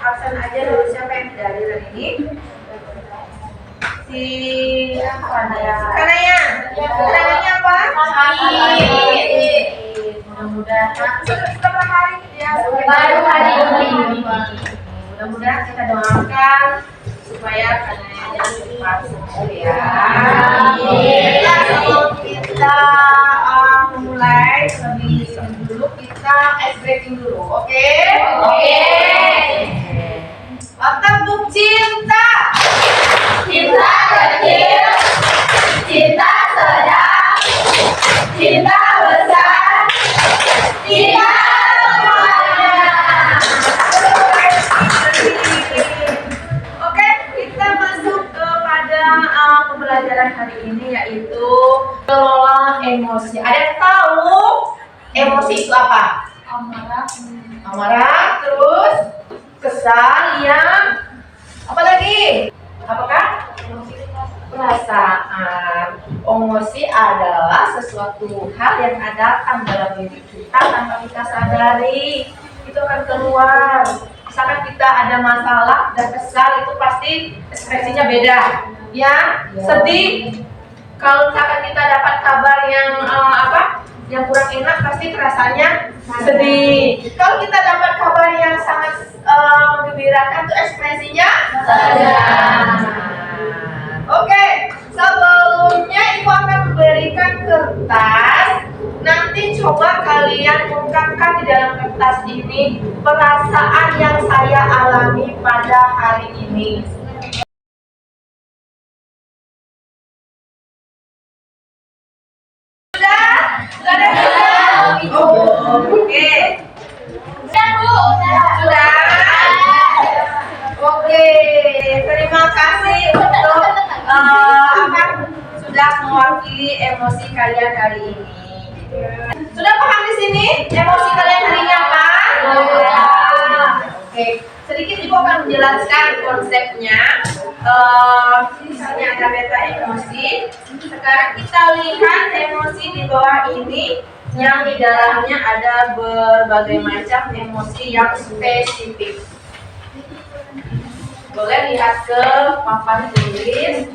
absen aja dulu. Siapa yang tidak hadir hari ini? Si Kanaya. Kanaya apa? Mudah-mudahan seberapa hari ya? Baru hari ini. Mudah-mudahan kita doakan supaya Kanaya cepat sembuh ya. Kita mulai lebih dulu, kita ice breaking dulu, oke? Otak buk cinta. Cinta kecil, cinta sedang, cinta besar, cinta semuanya. Oke, kita masuk kepada pembelajaran hari ini, yaitu kelola emosi. Ada yang tahu emosi itu apa? Amarah, terus kesal, yang apa lagi? Apakah? Perasaan. Emosi adalah sesuatu hal yang datang dalam diri kita tanpa kita sadari. Itu akan keluar. Misalkan kita ada masalah dan kesal, itu pasti ekspresinya beda. Ya, sedih. Kalau misalkan kita dapat kabar yang kurang enak, pasti rasanya sedih. Kalau kita dapat kabar yang sangat menggembirakan, itu ekspresinya senang. Oke, sebelumnya Ibu akan memberikan kertas. Nanti coba kalian ungkapkan di dalam kertas ini perasaan yang saya alami pada hari ini. Oke. Sudah. Oke. Terima kasih untuk sudah mewakili emosi kalian hari ini. Sudah paham di sini emosi kalian hari ini apa? Oke. Sedikit Ibu akan menjelaskan konsepnya. Di sini ada beta emosi. Sekarang kita lihat emosi di bawah ini, yang di dalamnya ada berbagai macam emosi yang spesifik. Boleh lihat ke papan tulis.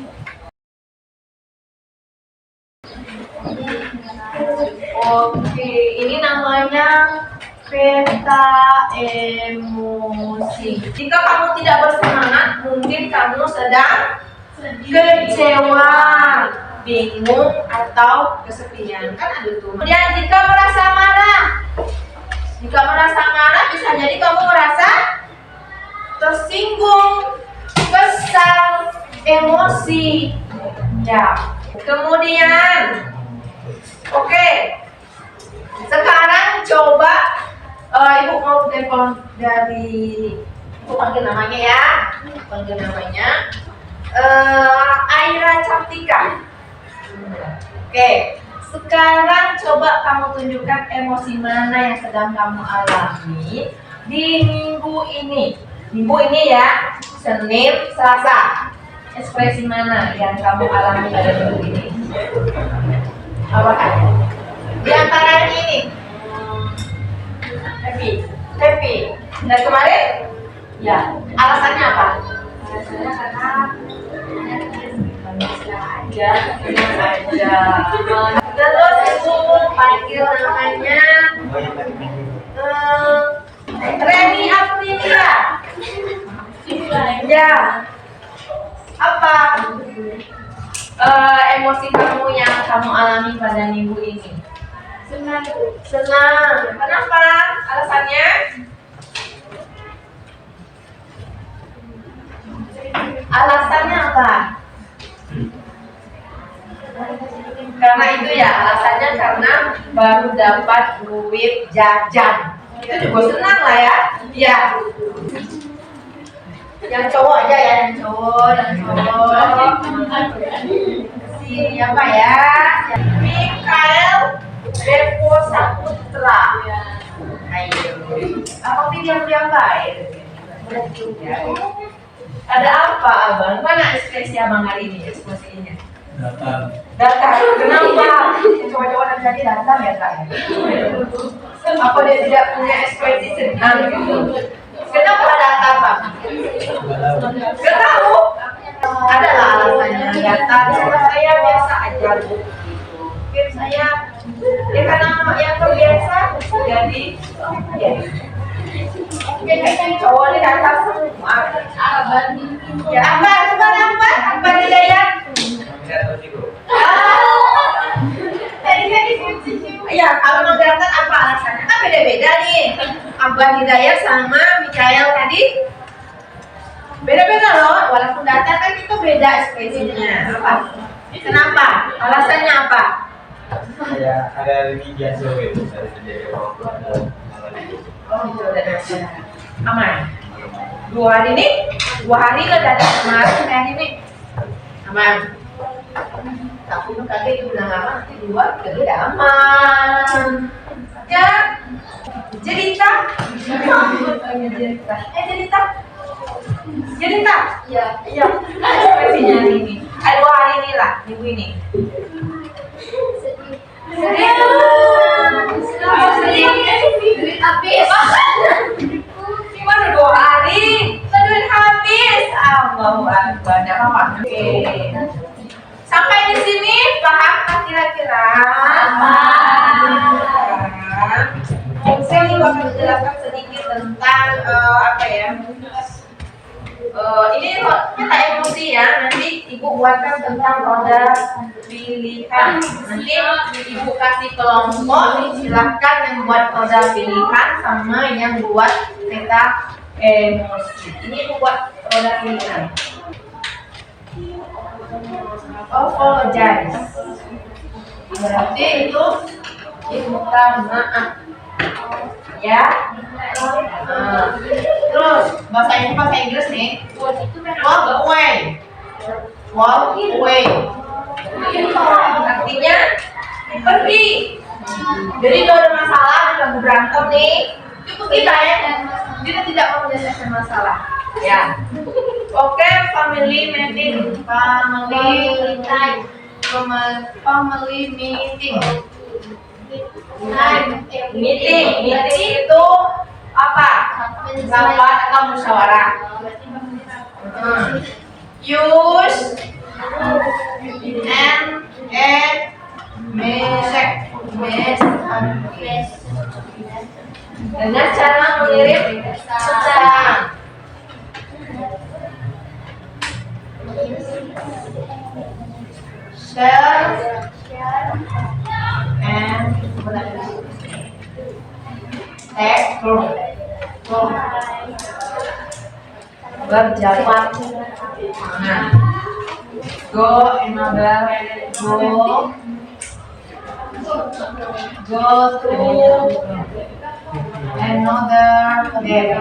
Oke, ini namanya peta emosi. Jika kamu tidak bersemangat, mungkin kamu sedang kecewa, bingung, atau kesepian. Kan ada tuh. Kemudian jika merasa marah, bisa jadi kamu merasa tersinggung, kesal, emosi. Ya. Kemudian, oke. Sekarang coba Ibu mau telepon dari, Ibu panggil namanya ya. Panggil namanya Aira Cantika. Oke. Sekarang coba kamu tunjukkan emosi mana yang sedang kamu alami di minggu ini. Minggu ini ya, Senin, Selasa. Ekspresi mana yang kamu alami pada minggu ini? Apakah? Di antara ini. Happy. Dan kemarin? Ya. Alasannya apa? Alasannya karena aja. Terus Ibu panggil namanya Reni Aprilia. Ya. Apa emosi kamu yang kamu alami pada minggu ini? Senang. Kenapa? Alasannya? Alasannya apa? Karena itu ya, alasannya karena baru dapat duit jajan. Itu juga senang lah ya. Iya. Yang cowok aja ya, yang cowok. Siapa ya? Mikael Depo Saputra. Ayo. Apa pilihan yang baik? Ada apa abang? Mana ekspresi abang hari ini ekspresinya? Datar. Kenapa? Cowok-cowok yang jadi datang ya kak? Apa dia tidak punya ekspresi senang gitu? Kenapa datang? jago gitu. Mungkin saya ya karena yang terbiasa jadi ya. Oke, kayaknya cowok ini datang semua. Ya apa? Coba apa Hidayat? Ya, kalau menggerakkan apa alasannya? Kan beda-beda nih. Abah Hidayat sama Mikael tadi beda-beda loh. Walaupun datang kan itu beda ekspresinya. Apa? Kenapa? Alasannya apa? Ya, ada media sosial dari Oh, itu udah nasional. Aman. 2 hari nih, 2 hari lo datang kemarin kayak ini. Aman. Tapi lu kaget bilang aman, nanti 2 jadi udah aman. Ya. Jelita. Jelita. Iya. Iya. Ekspresinya ini. 2 hari ini lah, minggu ini. Gimana 2 hari? Duit habis. Allahu Akbar. Oke. Sampai di sini paham kan kira-kira? Saya juga akan menjelaskan sedikit tentang apa ya? Ini kita emosi ya. Nanti ibu buatkan tentang roda pilihan. Nanti ibu kasih kelompok, silahkan yang buat roda pilihan sama yang buat peta emosi. Ini ibu buat roda pilihan. Apologize. Berarti itu minta maaf. Ya. Terus bahasa Inggris nih. Walk away. Walk away. Artinya pergi. Jadi kalau ada masalah, lagi berantem nih, kita ya, kita tidak mau menyelesaikan masalah. Ya. Oke, family meeting. Family meeting. Meeting itu apa? Rapat atau musyawarah. Use dengan cara mengirim pesan. Share and take berjabat tangan. Go another go to another game.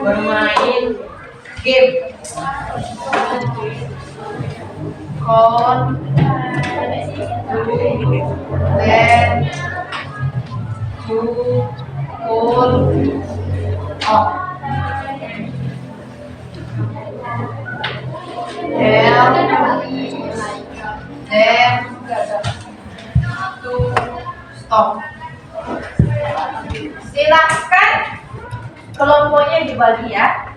Bermain game. Con then to pull off. Tell them to stop. Silakan kelompoknya dibagi ya.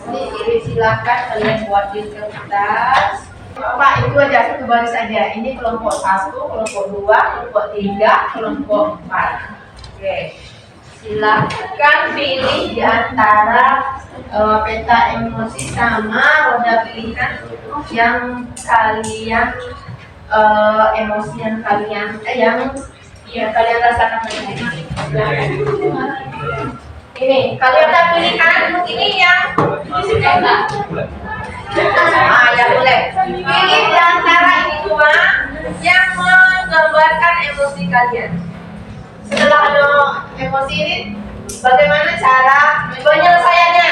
Jadi silakan kalian buat di kertas. Pak, itu aja satu baris aja. Ini kelompok 1, kelompok 2, kelompok 3, kelompok 4. Oke. Silakan pilih di antara peta emosi sama roda pilihan yang kalian emosi yang kalian kalian rasakan sendiri. Ini kalian ada pilihan ini yang ya boleh. Pilih di antara ini 2 yang menggambarkan emosi kalian. Setelah ada emosi ini, bagaimana cara penyelesaiannya?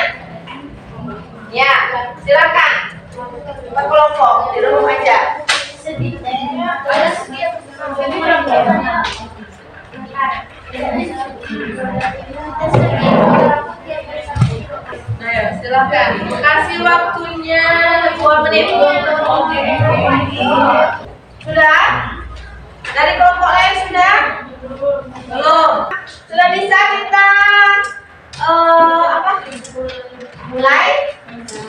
Ya, silakan. Berkelompok di rumah aja. Ayo, silakan. Kasih waktunya 2 menit. Sudah? Dari kelompok lain sudah? Belum. Sudah bisa kita mulai?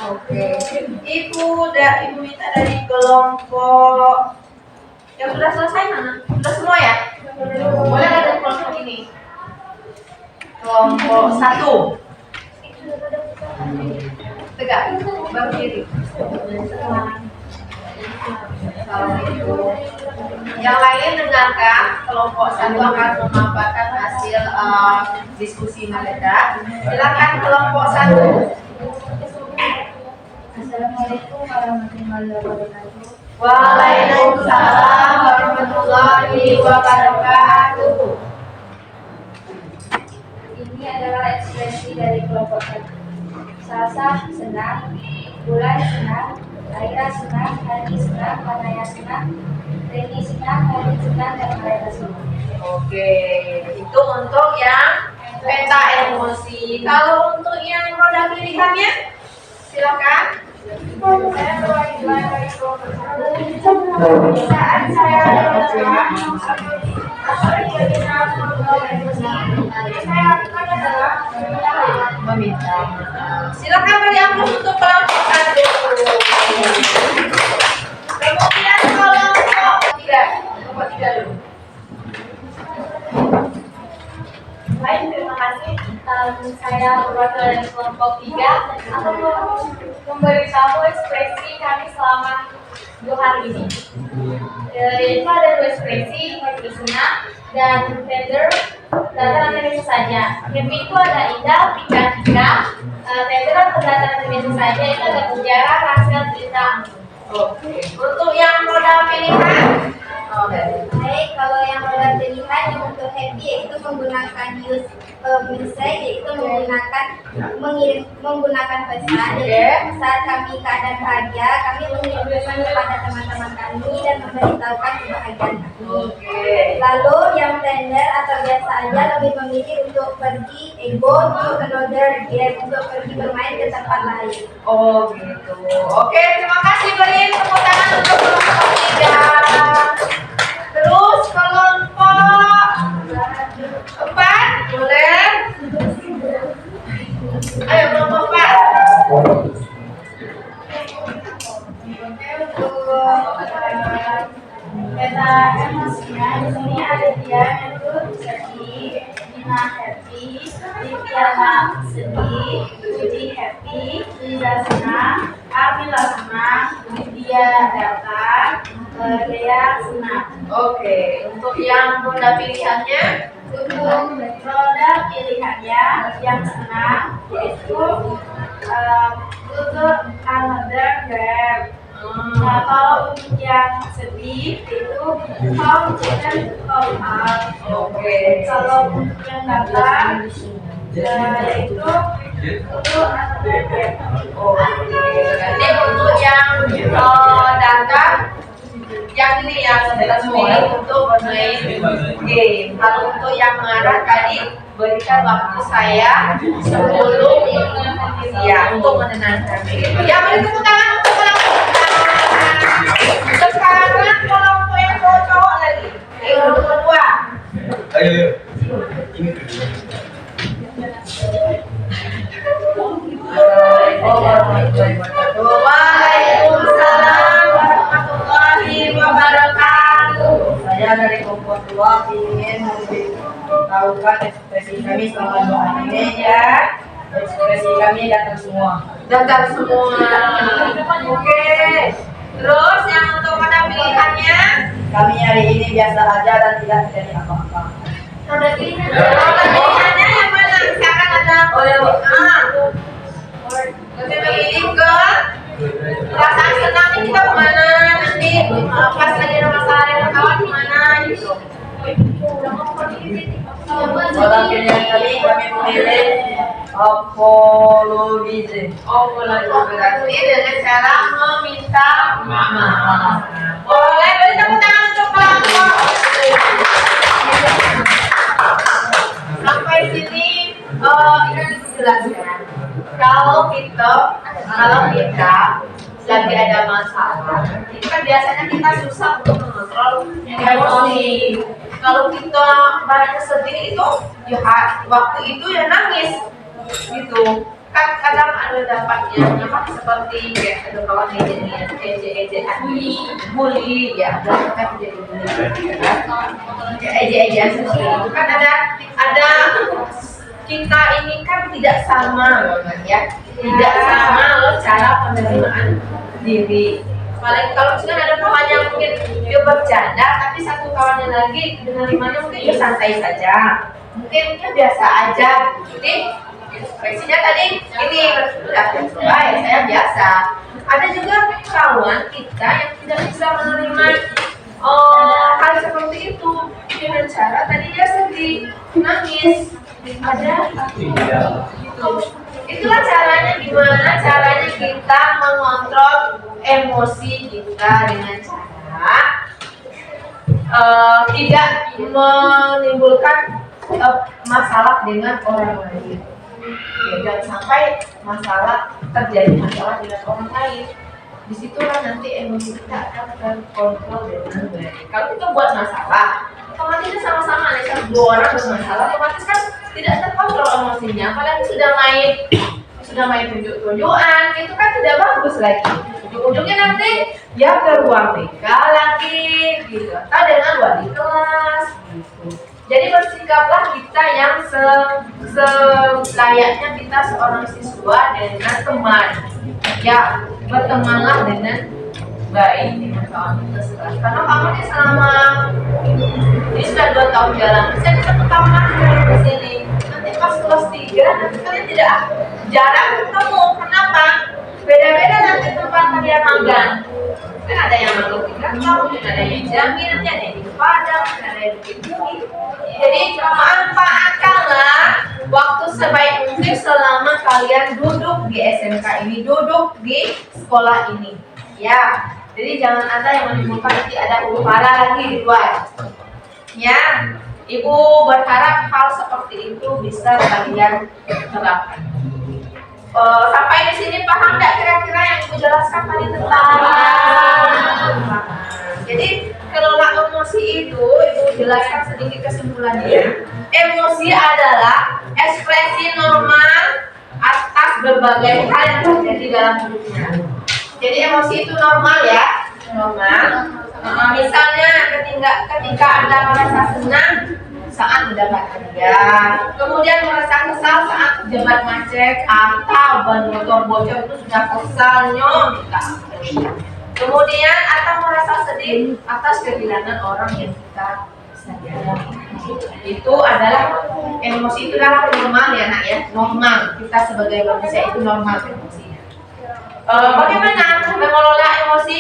Oke. Ibu kelompok 1. Tegak, berdiri. Yang lain dengarkan, kelompok 1 akan memaparkan hasil diskusi mereka. Silakan kelompok 1. Assalamualaikum warahmatullahi wabarakatuh. Waalaikumsalam warahmatullahi wabarakatuh. Ini adalah ekspresi dari kelompok satu. Salsa senang, bulan senang, Aira senang, Hani senang, Manaya senang, Reni senang, Hani senang, dan Aira senang. Oke, itu untuk yang peta emosi. Kalau untuk yang roda pilihannya, silakan. Saya perwakilan dari kelompok satu. Saat saya saya lakukan adalah Meminta maaf. Silakan beri amplop untuk kelompok 1. Kemudian kelompok 3. Kelompok 3 dulu. Baik, terima kasih. Saya perwakilan dari kelompok 3 akan memberitahu ekspresi kami selama 2 hari ini. Yaitu ada 2 ekspresi, happy senang dan tender. Data biasa saja. Happy itu ada indah, pika-pika. Tender atau data biasa saja itu ada sejarah, hasil, cerita. Oke. Untuk yang roda pilihan, Baik, kalau yang roda pilihan yang untuk happy yaitu menggunakan use message, yaitu menggunakan pesan. Jadi saat kami keadaan bahagia, kami mengirim pesan kepada teman-teman kami dan memberitahukan kebahagiaan kami. Oke. Lalu yang tender atau biasa aja lebih memilih untuk pergi go to another game, untuk pergi bermain ke tempat lain. Oh gitu. Oke, terima kasih, beri tepuk tangan untuk kelompok 3. Terus kelompok 4, boleh? Ayo kelompok 4. Peta emosinya di sini ada dia yaitu sedih, Dina happy, Diviana sedih, Budi happy, Liza senang, Amila senang, Lydia datang, Dea senang. Oke, untuk yang roda pilihannya, Untuk roda pilihannya yang senang yaitu go to another game. Nah, kalau untuk yang sedih itu come and come out. oke. Kalau untuk yang datang yaitu untuk another game. Oke. Berarti untuk yang datang, yang ini yang resmi untuk bermain game. Kalau untuk yang mengarah tadi, berikan waktu saya 10 ya untuk menenangkan diri. Ya, beri tepuk tangan untuk kelompok. Sekarang kelompok yang cowok lagi. Kelompok 2. Ayo. Waalaikumsalam warahmatullahi wabarakatuh. Saya dari kelompok 2 ingin memberitahukan ekspresi kami selama 2 hari ini ya. Ekspresi kami datang semua. Datang semua. Oke. Terus yang untuk roda pilihannya? Kami hari ini biasa aja dan tidak terjadi apa-apa. Roda pilihan Roda pilihannya yang mana? Misalkan ada lebih memilih ke perasaan senangnya kita kemana, nanti pas lagi ada masalah dengan kawan kemana gitu. Roda pilihan kami memilih apologize. Oh, mulai berarti dengan cara meminta maaf. Boleh, beri tepuk tangan untuk kelompok. Sampai sini ini dijelaskan. Kalau kita lagi ada masalah, itu kan biasanya kita susah untuk mengontrol emosi. Kalau kita barang sedih itu, ya waktu itu ya nangis, gitu. Kan kadang ada dapatnya seperti kayak ada kawan ejek-ejekan bully ya, kan jadi bully. Ejek-ejekan seperti itu kan ada kita ini kan tidak sama loh ya, tidak sama loh cara penerimaan diri. Paling kalau misalkan ada kawan yang mungkin dia bercanda, tapi satu kawannya lagi menerimanya mungkin dia santai saja, mungkin dia biasa aja. Jadi ekspresinya tadi ini udah coba ya saya biasa. Ada juga kawan kita yang tidak bisa menerima hal seperti itu dengan cara tadi dia sedih, nangis, ada gitu. Itulah caranya, gimana caranya kita mengontrol emosi kita dengan cara tidak menimbulkan masalah dengan orang lain. Ya, jangan sampai terjadi masalah dengan orang lain. Disitulah nanti emosi kita akan terkontrol dengan baik. Kalau kita buat masalah, otomatis sama-sama nih, kan dua orang bermasalah, otomatis kan tidak terkontrol emosinya. Apalagi sudah main tunjuk-tunjukan, itu kan tidak bagus lagi. Ujung-ujungnya nanti ya ke ruang BK lagi, gitu, atau dengan wali kelas, gitu. Jadi bersikaplah kita yang selayaknya kita seorang siswa dengan teman. Ya, bertemanlah dengan baik dengan kawan kita sekelas. Karena kamu ini selama ini sudah 2 tahun jalan, saya 1 tahun lagi di sini. Nanti pas kelas 3 nanti kalian tidak jarang ketemu. Kenapa? Beda-beda nanti tempat kalian magang. Kan ada yang magang 3 tahun, ada yang Jambi, nanti ada yang di Padang, ada yang di Bukit. Jadi manfaatkanlah waktu sebaik mungkin selama kalian duduk di SMK ini, duduk di sekolah ini. Ya, jadi jangan ada yang menimbulkan nanti ada huru-hara lagi di luar. Ya, Ibu berharap hal seperti itu bisa kalian terapkan. Sampai di sini paham nggak kira-kira yang Ibu jelaskan tadi tentang? Jadi kelola emosi itu Ibu jelaskan sedikit kesimpulannya. Emosi adalah ekspresi normal atas berbagai hal yang terjadi dalam hidupnya. Jadi emosi itu normal ya, normal. Misalnya ketika Anda merasa senang saat mendapat hadiah, kemudian merasa kesal saat terjebak macet atau ban motor bocor itu sudah kesalnya kita. Kemudian atau merasa sedih atas kehilangan orang yang kita sayangi. Itu adalah emosi, itu adalah normal ya nak ya, normal. Kita sebagai manusia itu normal emosinya. Bagaimana mengelola emosi?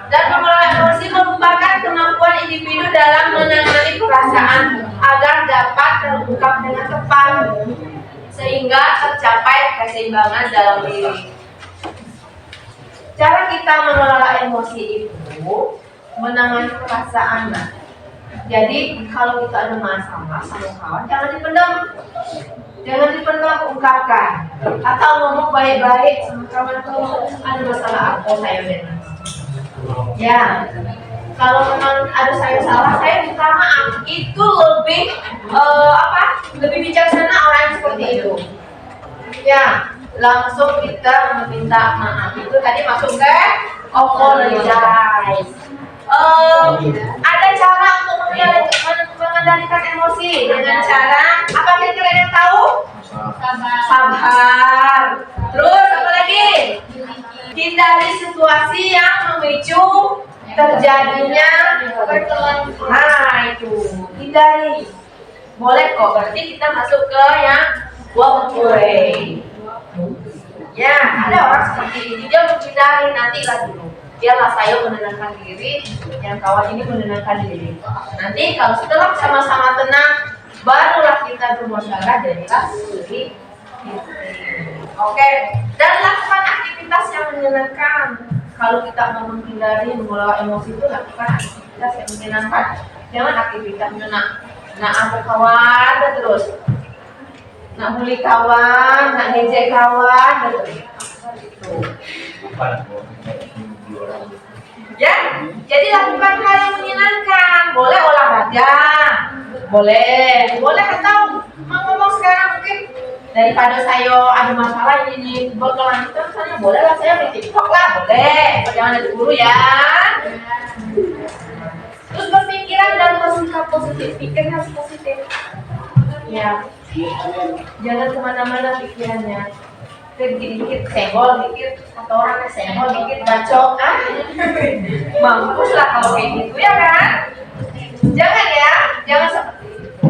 Dan mengelola emosi merupakan kemampuan individu dalam menangani perasaan agar dapat terungkap dengan tepat sehingga tercapai keseimbangan dalam diri. Cara kita mengelola emosi itu menangani perasaan. Jadi kalau kita ada masalah sama kawan, jangan dipendam, ungkapkan. Atau ngomong baik-baik sama kawan tuh, ada masalah apa saya dengan. Ya, kalau memang ada saya salah, saya minta maaf. Itu lebih bijaksana orang yang seperti itu. Ya, langsung kita meminta maaf. Itu tadi masuk ke apologize. Ada cara untuk mengendalikan emosi dengan cara apa kira-kira yang tahu? Sabar. Terus apa lagi? Hindari situasi yang memicu terjadinya itu. Hindari. Boleh kok. Berarti kita masuk ke yang walk away. Ya, ada orang seperti ini, dia menghindari, nantilah dulu. Biarlah saya menenangkan diri, yang kawan ini menenangkan diri. Nanti kalau setelah sama-sama tenang, barulah kita bermusyawarah jadilah suri. Oke, dan lakukan aktivitas yang menyenangkan. Kalau kita mau menghindari mengelola emosi itu, lakukan aktivitas yang menyenangkan. Jangan aktivitas nak apa kawan terus. Nak bully kawan, nak ngejek kawan, gitu. Ya, jadi lakukan hal yang menyenangkan. Boleh olahraga, boleh atau mau ngomong sekarang mungkin daripada saya ada masalah ini berkelanjutan, misalnya boleh lah saya di TikTok lah, boleh. Jangan diburu ya. Terus berpikiran dan bersikap positif, pikir harus positif. Ya. Jangan kemana-mana pikirannya. Dikit-dikit senggol, dikit atau orangnya senggol, dikit bacok. Mampus lah kalau kayak gitu ya kan? Jangan ya, jangan seperti itu.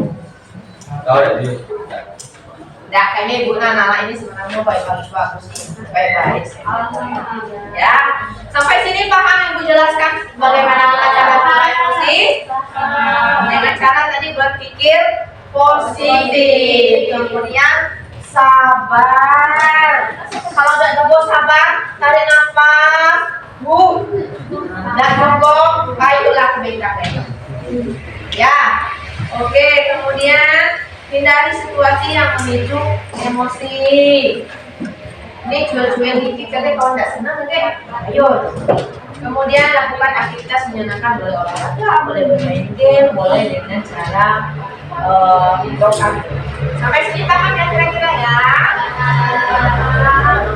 Tahu ya dia. Nah, kayaknya Ibu Nana ini sebenarnya baik-bagus sih, baik-baik. Ya, sampai sini paham Ibu jelaskan bagaimana kita cara mengelola emosi? Dengan cara tadi berpikir positif, kemudian sabar. Kalau nggak cukup sabar, tarik nafas, dan bongkok, ayolah ke BKP. Ya, oke. Kemudian hindari situasi yang memicu emosi. Ini cuek-cuek dikit, kadang kalau nggak senang, kadang ayo. Kemudian lakukan aktivitas menyenangkan, boleh olahraga, boleh bermain game, boleh dengan cara doa. Sampai sini paham ya kira-kira ya?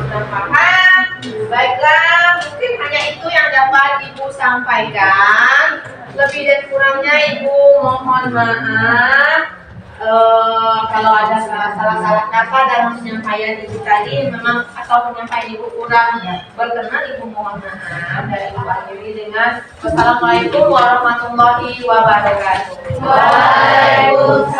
Sudah paham? Baiklah, mungkin hanya itu yang dapat Ibu sampaikan. Lebih dan kurangnya Ibu mohon maaf. Kalau ada salah-salah kata dalam penyampaian Ibu tadi memang atau penyampaian Ibu kurang berkenan, Ibu mohon maaf. Dan Ibu akhiri dengan Wassalamualaikum warahmatullahi wabarakatuh. Waalaikumsalam.